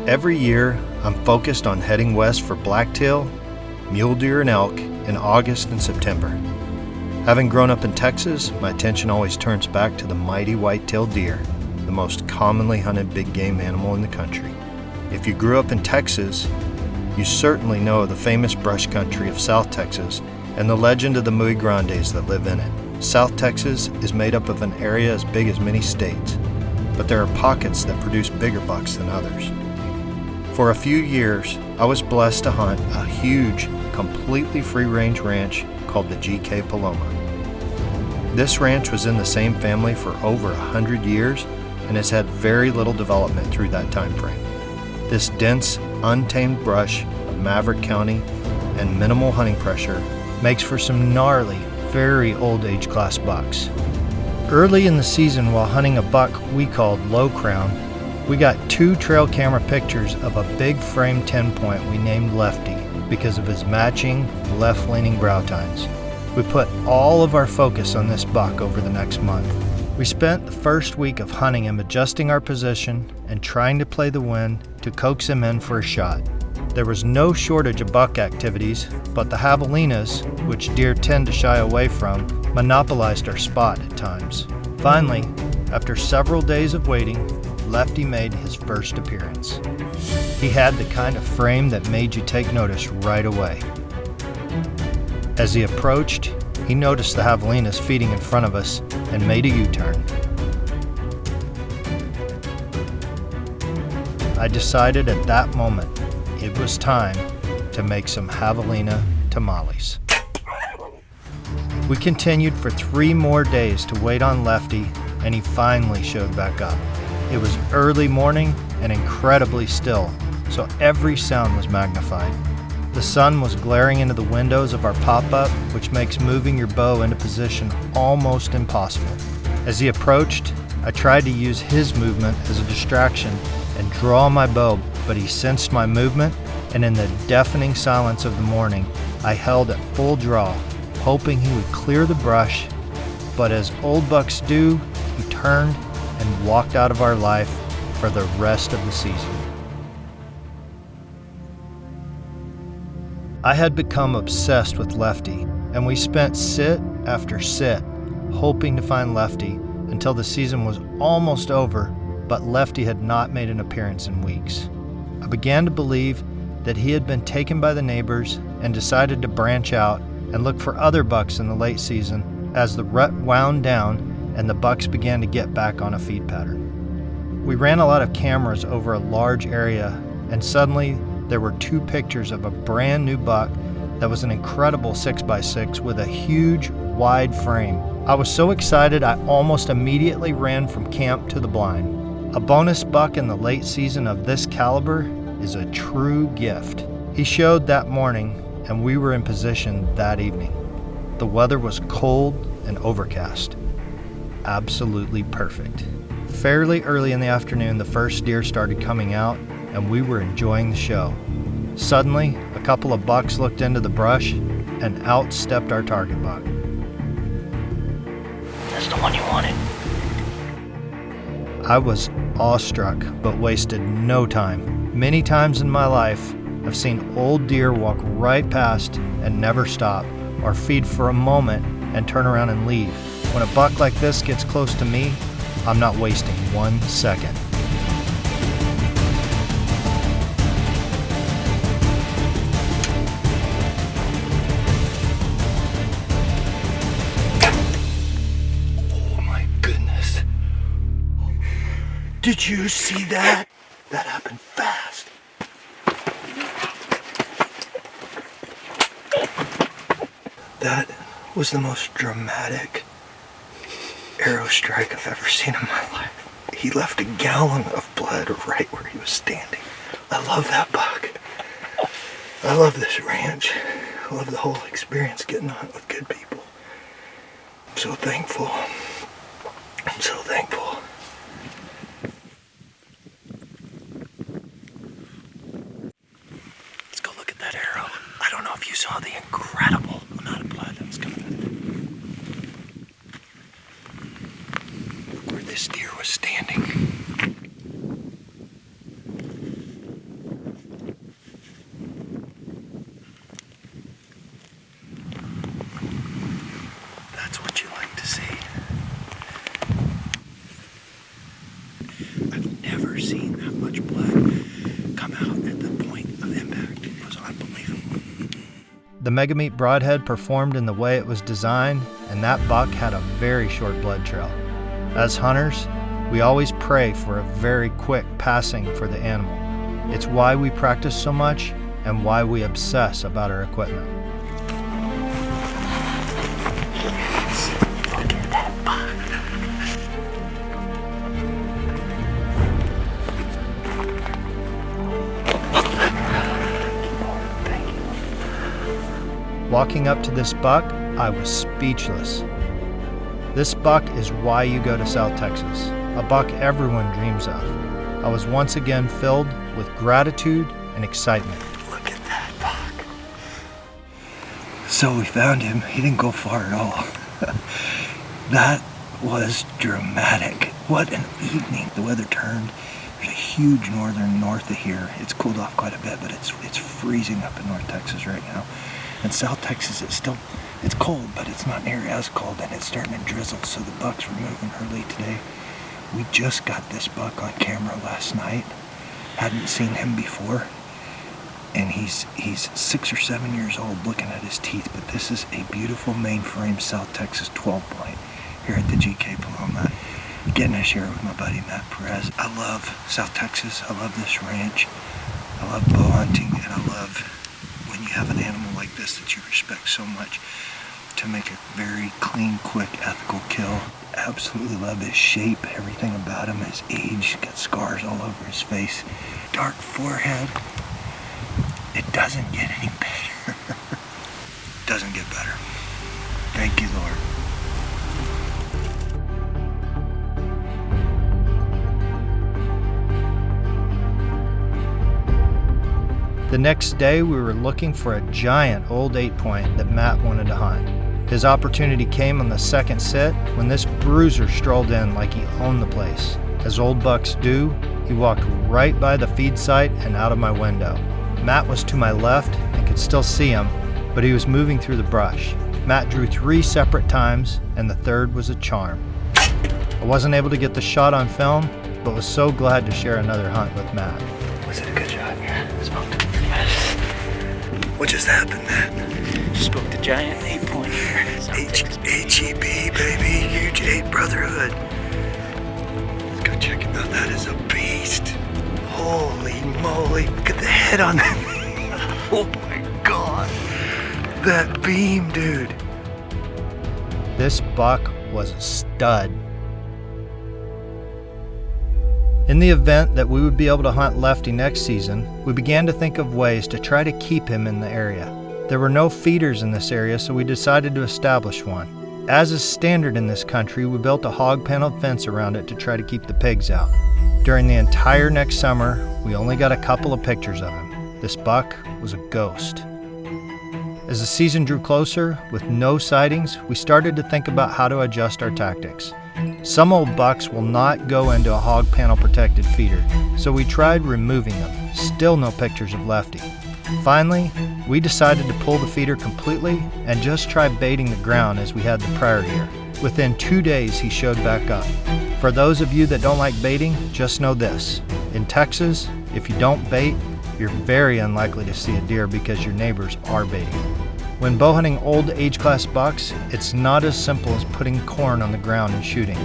Every year, I'm focused on heading west for blacktail, mule deer, and elk in August and September. Having grown up in Texas, my attention always turns back to the mighty white-tailed deer, the most commonly hunted big game animal in the country. If you grew up in Texas, you certainly know the famous brush country of South Texas and the legend of the Muy Grandes that live in it. South Texas is made up of an area as big as many states, but there are pockets that produce bigger bucks than others. For a few years, I was blessed to hunt a huge, completely free-range ranch called the GK Paloma. This ranch was in the same family for over 100 years and has had very little development through that time frame. This dense, untamed brush of Maverick County and minimal hunting pressure makes for some gnarly, very old age class bucks. Early in the season, while hunting a buck we called Low Crown, we got 2 trail camera pictures of a big frame 10-point we named Lefty because of his matching left-leaning brow tines. We put all of our focus on this buck over the next month. We spent the first week of hunting him adjusting our position and trying to play the wind to coax him in for a shot. There was no shortage of buck activities, but the javelinas, which deer tend to shy away from, monopolized our spot at times. Finally, after several days of waiting, Lefty made his first appearance. He had the kind of frame that made you take notice right away. As he approached, he noticed the javelinas feeding in front of us and made a U-turn. I decided at that moment it was time to make some javelina tamales. We continued for 3 more days to wait on Lefty, and he finally showed back up. It was early morning and incredibly still, so every sound was magnified. The sun was glaring into the windows of our pop-up, which makes moving your bow into position almost impossible. As he approached, I tried to use his movement as a distraction and draw my bow, but he sensed my movement, and in the deafening silence of the morning, I held at full draw, hoping he would clear the brush, but as old bucks do, he turned and walked out of our life for the rest of the season. I had become obsessed with Lefty, and we spent sit after sit hoping to find Lefty until the season was almost over, but Lefty had not made an appearance in weeks. I began to believe that he had been taken by the neighbors and decided to branch out and look for other bucks in the late season as the rut wound down and the bucks began to get back on a feed pattern. We ran a lot of cameras over a large area, and suddenly there were 2 pictures of a brand new buck that was an incredible 6x6 with a huge, wide frame. I was so excited I almost immediately ran from camp to the blind. A bonus buck in the late season of this caliber is a true gift. He showed that morning, and we were in position that evening. The weather was cold and overcast. Absolutely perfect. Fairly early in the afternoon, the first deer started coming out, and we were enjoying the show. Suddenly, a couple of bucks looked into the brush, and out stepped our target buck. That's the one you wanted. I was awestruck, but wasted no time. Many times in my life, I've seen old deer walk right past and never stop, or feed for a moment and turn around and leave. When a buck like this gets close to me, I'm not wasting 1 second. Oh my goodness. Did you see that? That happened fast. That was the most dramatic arrow strike I've ever seen in my life. He left a gallon of blood right where he was standing. I love that buck. I love this ranch. I love the whole experience getting to hunt with good people. I'm so thankful. I'm so thankful. Let's go look at that arrow. I don't know if you saw the incredible amount of blood that was coming out. Where this deer was standing. seen that much blood come out at the point of impact. It was unbelievable. The Mega Meat Broadhead performed in the way it was designed, and that buck had a very short blood trail. As hunters, we always pray for a very quick passing for the animal. It's why we practice so much and why we obsess about our equipment. Look at that buck. Thank you. Walking up to this buck, I was speechless. This buck is why you go to South Texas, a buck everyone dreams of. I was once again filled with gratitude and excitement. Look at that buck. So we found him. He didn't go far at all. That was dramatic. What an evening. The weather turned. There's a huge northern north of here. It's cooled off quite a bit, but it's freezing up in North Texas right now. In South Texas, it's cold, but it's not near as cold, and it's starting to drizzle, so the bucks were moving early today. We just got this buck on camera last night. Hadn't seen him before, and he's 6 or 7 years old looking at his teeth, but this is a beautiful mainframe South Texas 12-point here at the GK Paloma. Getting to share it with my buddy Matt Perez. I love South Texas. I love this ranch. I love bow hunting, and I love when you have an animal like this that you respect so much to make a very clean, quick, ethical kill. Absolutely love his shape, everything about him, his age. He's got scars all over his face. Dark forehead. It doesn't get any better. Doesn't get better. Thank you, Lord. The next day, we were looking for a giant old 8-point that Matt wanted to hunt. His opportunity came on the second sit when this bruiser strolled in like he owned the place. As old bucks do, he walked right by the feed site and out of my window. Matt was to my left and could still see him, but he was moving through the brush. Matt drew 3 separate times, and the third was a charm. I wasn't able to get the shot on film, but was so glad to share another hunt with Matt. Was it a good shot? Yeah, smoked it. Yes. What just happened, Matt? Just spoke to giant 8-point here. HEB, baby. Huge 8 brotherhood. Let's go check him out. That is a beast. Holy moly. Look at the head on that thing. Oh my God. That beam, dude. This buck was a stud. In the event that we would be able to hunt Lefty next season, we began to think of ways to try to keep him in the area. There were no feeders in this area, so we decided to establish one. As is standard in this country, we built a hog-paneled fence around it to try to keep the pigs out. During the entire next summer, we only got a couple of pictures of him. This buck was a ghost. As the season drew closer, with no sightings, we started to think about how to adjust our tactics. Some old bucks will not go into a hog panel protected feeder, so we tried removing them. Still no pictures of Lefty. Finally, we decided to pull the feeder completely and just try baiting the ground as we had the prior year. Within 2 days, he showed back up. For those of you that don't like baiting, just know this. In Texas, if you don't bait, you're very unlikely to see a deer because your neighbors are baiting. When bow hunting old age-class bucks, it's not as simple as putting corn on the ground and shooting.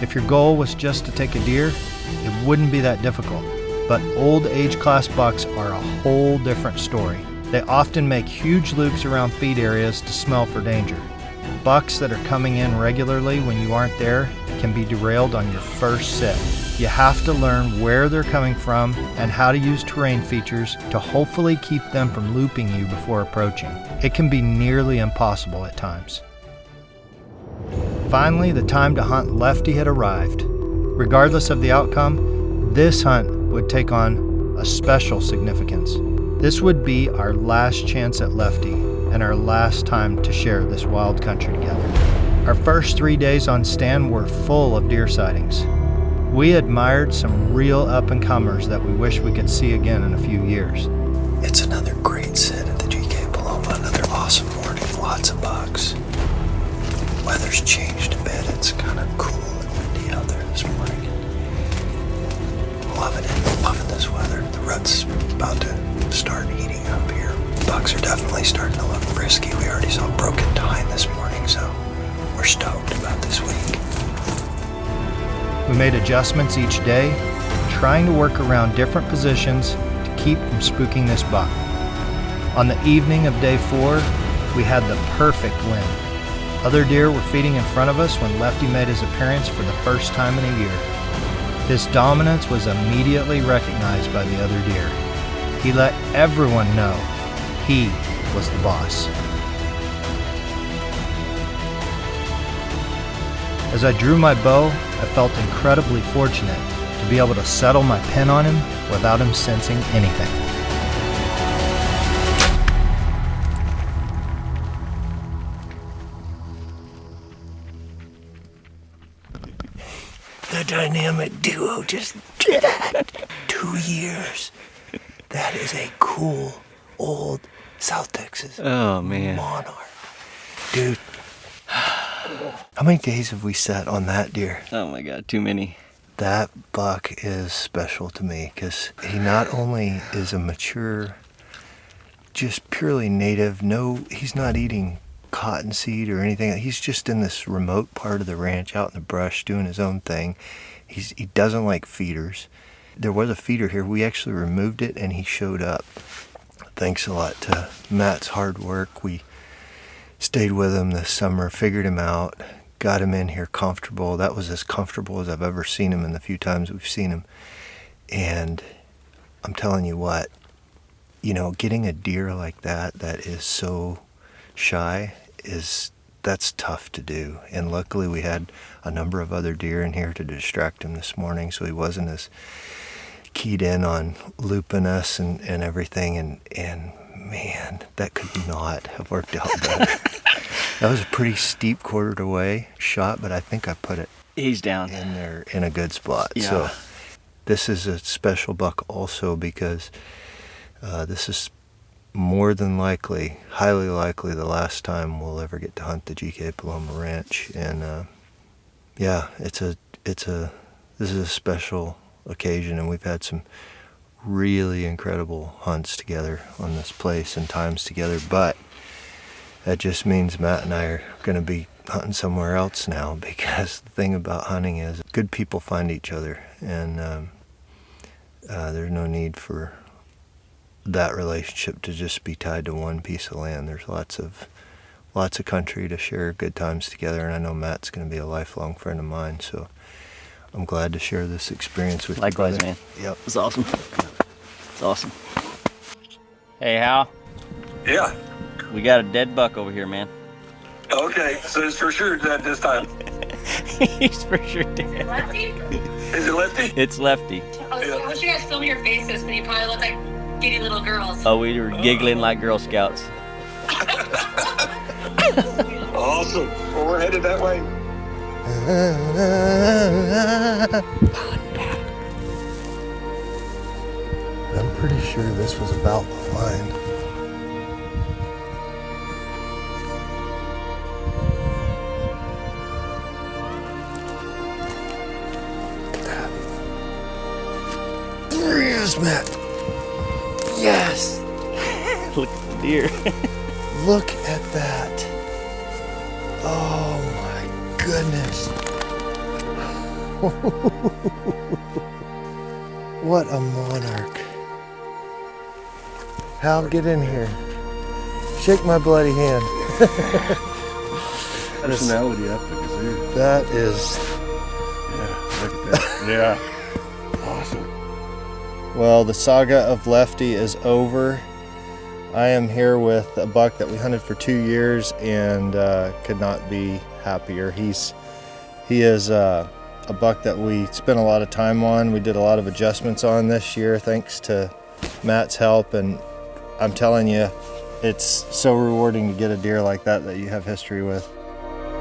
If your goal was just to take a deer, it wouldn't be that difficult. But old age-class bucks are a whole different story. They often make huge loops around feed areas to smell for danger. Bucks that are coming in regularly when you aren't there can be derailed on your first sit. You have to learn where they're coming from and how to use terrain features to hopefully keep them from looping you before approaching. It can be nearly impossible at times. Finally, the time to hunt Lefty had arrived. Regardless of the outcome, this hunt would take on a special significance. This would be our last chance at Lefty and our last time to share this wild country together. Our first 3 days on stand were full of deer sightings. We admired some real up-and-comers that we wish we could see again in a few years. It's another great sit at the GK Paloma. Another awesome morning. Lots of bucks. Weather's changed a bit. It's kind of cool and windy out there this morning. I'm loving it. We made adjustments each day, trying to work around different positions to keep from spooking this buck. On the evening of day 4, we had the perfect wind. Other deer were feeding in front of us when Lefty made his appearance for the first time in a year. His dominance was immediately recognized by the other deer. He let everyone know he was the boss. As I drew my bow, I felt incredibly fortunate to be able to settle my pen on him without him sensing anything. The dynamic duo just did it. 2 years. That is a cool old South Texas monarch. Dude, how many days have we sat on that deer? Oh my God, too many. That buck is special to me because he not only is a mature, just purely native, he's not eating cottonseed or anything. He's just in this remote part of the ranch out in the brush doing his own thing. He doesn't like feeders. There was a feeder here. We actually removed it and he showed up. Thanks a lot to Matt's hard work. We stayed with him this summer, figured him out, got him in here comfortable. That was as comfortable as I've ever seen him in the few times we've seen him. And I'm telling you what, getting a deer like that is so shy, that's tough to do. And luckily we had a number of other deer in here to distract him this morning, so he wasn't as keyed in on looping us and everything. And man, that could not have worked out better. That was a pretty steep quartered away shot, but I think I put it He's down in there in a good spot. Yeah. So this is a special buck also because this is more than likely, highly likely, the last time we'll ever get to hunt the GK Paloma Ranch. And this is a special occasion, and we've had some really incredible hunts together on this place and times together, but that just means Matt and I are going to be hunting somewhere else now, because the thing about hunting is good people find each other, and there's no need for that relationship to just be tied to one piece of land. There's lots of country to share good times together, and I know Matt's going to be a lifelong friend of mine, so I'm glad to share this experience with you. Likewise, man. Yep. It's awesome. It's awesome. Hey, Hal. Yeah. We got a dead buck over here, man. Okay, so it's for sure dead this time. He's for sure dead. Lefty? Is it Lefty? It's Lefty. I wish you guys film your faces when you probably look like giddy little girls. Oh, we were giggling like Girl Scouts. Awesome. Well, we're headed that way. I'm pretty sure this was about the line. There he is, Matt. Yes. Look at the deer. Look at that. Oh my goodness. What a monarch. Hal, get in here. Shake my bloody hand. Personality up the kazoo. That is... Yeah, look at that. Yeah. Awesome. Well, the saga of Lefty is over. I am here with a buck that we hunted for 2 years and could not be happier. He is a buck that we spent a lot of time on. We did a lot of adjustments on this year thanks to Matt's help, and I'm telling you, it's so rewarding to get a deer like that you have history with.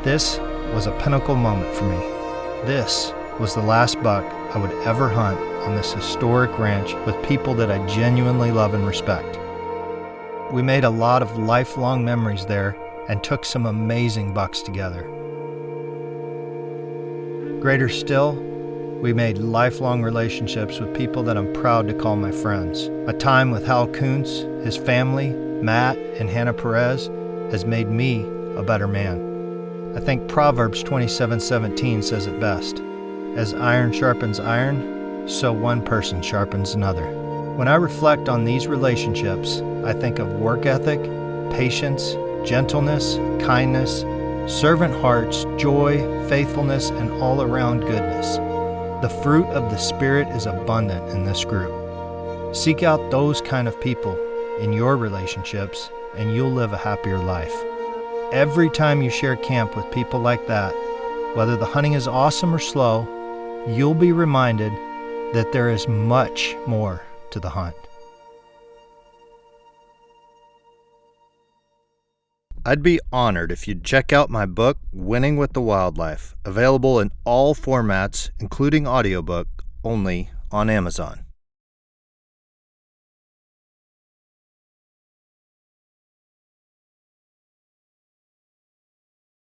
This was a pinnacle moment for me. This was the last buck I would ever hunt on this historic ranch with people that I genuinely love and respect. We made a lot of lifelong memories there and took some amazing bucks together. Greater still, we made lifelong relationships with people that I'm proud to call my friends. My time with Hal Kuntz, his family, Matt, and Hannah Perez has made me a better man. I think Proverbs 27:17 says it best. As iron sharpens iron, so one person sharpens another. When I reflect on these relationships, I think of work ethic, patience, gentleness, kindness, servant hearts, joy, faithfulness, and all-around goodness. The fruit of the Spirit is abundant in this group. Seek out those kind of people in your relationships, and you'll live a happier life. Every time you share camp with people like that, whether the hunting is awesome or slow, you'll be reminded that there is much more to the hunt. I'd be honored if you'd check out my book, Winning with the Wildlife, available in all formats, including audiobook, only on Amazon.